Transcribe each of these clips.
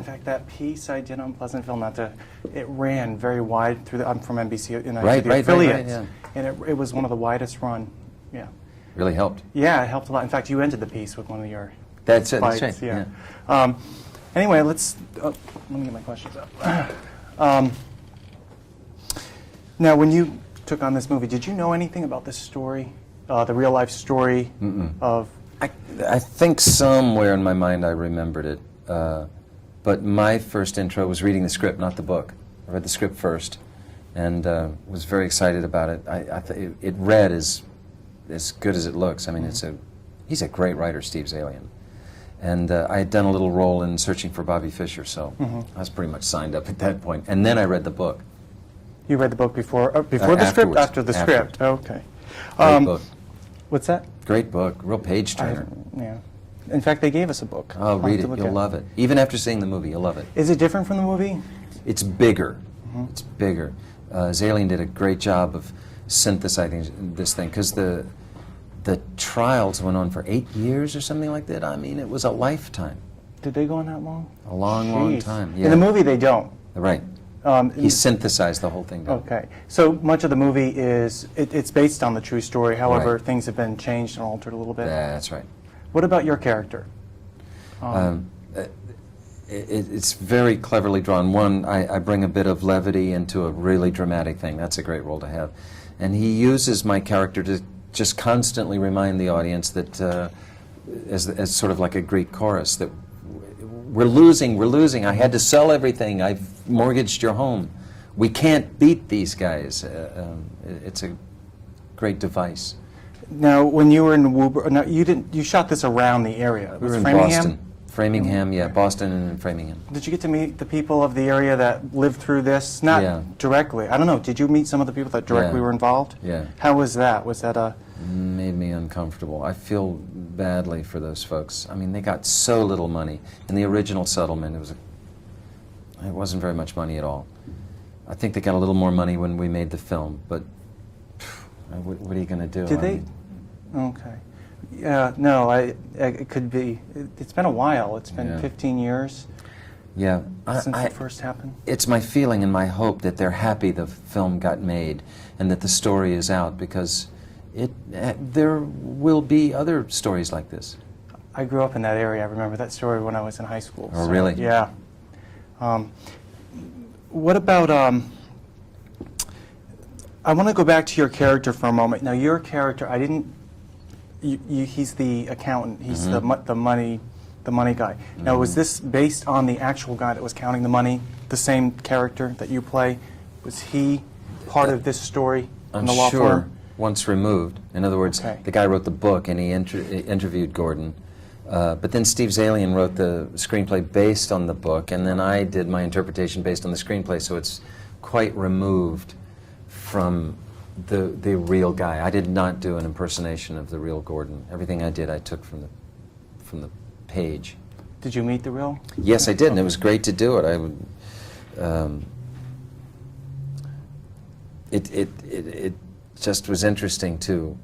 fact, that piece I did on Pleasantville, it ran very wide through I'm from NBC, and I Right, did the right, affiliates, yeah. and it was one of the widest run. Yeah. Really helped. Yeah, it helped a lot. In fact, you ended the piece with one of your That's it. fights. That's right. Yeah. Anyway, let me get my questions up. Now, when you took on this movie, did you know anything about this story, the real life story of? I think somewhere in my mind I remembered it, but my first intro was reading the script, not the book. I read the script first, and was very excited about it. It read as good as it looks. I mean, he's a great writer, Steve Zalian, and I had done a little role in Searching for Bobby Fischer, so I was pretty much signed up at that point. And then I read the book. You read the book before the script, after the script. Okay. Great book. What's that? Great book, real page turner. Yeah. In fact, they gave us a book. Oh, read it. You'll love it. Even after seeing the movie, you'll love it. Is it different from the movie? It's bigger. It's bigger. Zalian did a great job of synthesizing this thing, because the trials went on for 8 years or something like that. I mean, it was a lifetime. Did they go on that long? A long, long time. Yeah. In the movie, they don't. Right. He synthesized the whole thing down. Okay. So much of the movie is, it's based on the true story. However, things have been changed and altered a little bit. Yeah, that's right. What about your character? It's very cleverly drawn. One, I bring a bit of levity into a really dramatic thing. That's a great role to have. And he uses my character to just constantly remind the audience that, as sort of like a Greek chorus, that we're losing. I had to sell everything. I've mortgaged your home. We can't beat these guys. It's a great device. Now, when you were in Woburn, no, you shot this around the area. We were in Framingham? Boston. Framingham, yeah, Boston and Framingham. Did you get to meet the people of the area that lived through this? Not directly. I don't know. Did you meet some of the people that directly were involved? Yeah. How was that? Was that a... Made me uncomfortable. I feel badly for those folks. I mean, they got so little money. In the original settlement, it wasn't very much money at all. I think they got a little more money when we made the film, but what are you going to do? Did they? Okay. Yeah, no, it could be. It's been a while. It's been 15 years since it first happened. It's my feeling and my hope that they're happy the film got made and that the story is out, because there will be other stories like this. I grew up in that area. I remember that story when I was in high school. Oh, really? Yeah. What about... I want to go back to your character for a moment. Now, your character, I didn't... he's the accountant. He's the money guy. Now, was this based on the actual guy that was counting the money? The same character that you play? Was he part of this story in the law firm? Once removed. In other words, the guy wrote the book and he interviewed Gordon. But then Steve Zalian wrote the screenplay based on the book, and then I did my interpretation based on the screenplay, so it's quite removed from the real guy. I did not do an impersonation of the real Gordon. Everything I did I took from the page. Did you meet the real? Yes, I did, and it was great to do it. It just was interesting to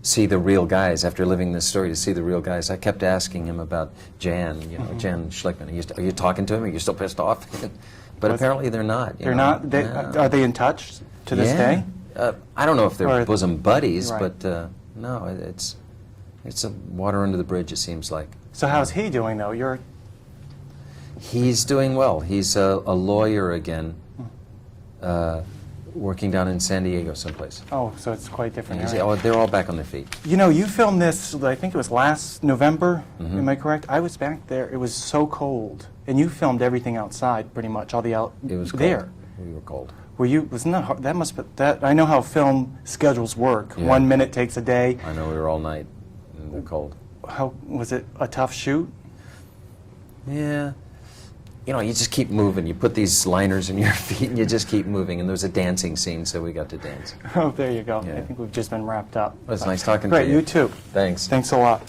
see the real guys after living this story. To see the real guys, I kept asking him about Jan, Jan Schlickman. Are you talking to him? Are you still pissed off? But apparently they're not. They're not. Are they in touch to this day? I don't know if they're bosom buddies, but no, it's a water under the bridge, it seems like. So how's he doing, though? He's doing well. He's a lawyer again, working down in San Diego someplace. Oh, so it's quite different. They're all back on their feet. You know, you filmed this, I think it was last November, am I correct? I was back there. It was so cold. And you filmed everything outside, pretty much, all the It was cold. there. We were cold. Wasn't that hard? That must be, I know how film schedules work. Yeah. 1 minute takes a day. I know, we were all night in the cold. How, was it a tough shoot? Yeah. You know, you just keep moving. You put these liners in your feet and you just keep moving. And there was a dancing scene, so we got to dance. Oh, there you go. Yeah. I think we've just been wrapped up. Well, it's nice talking to you. Great, you too. Thanks. Thanks a lot.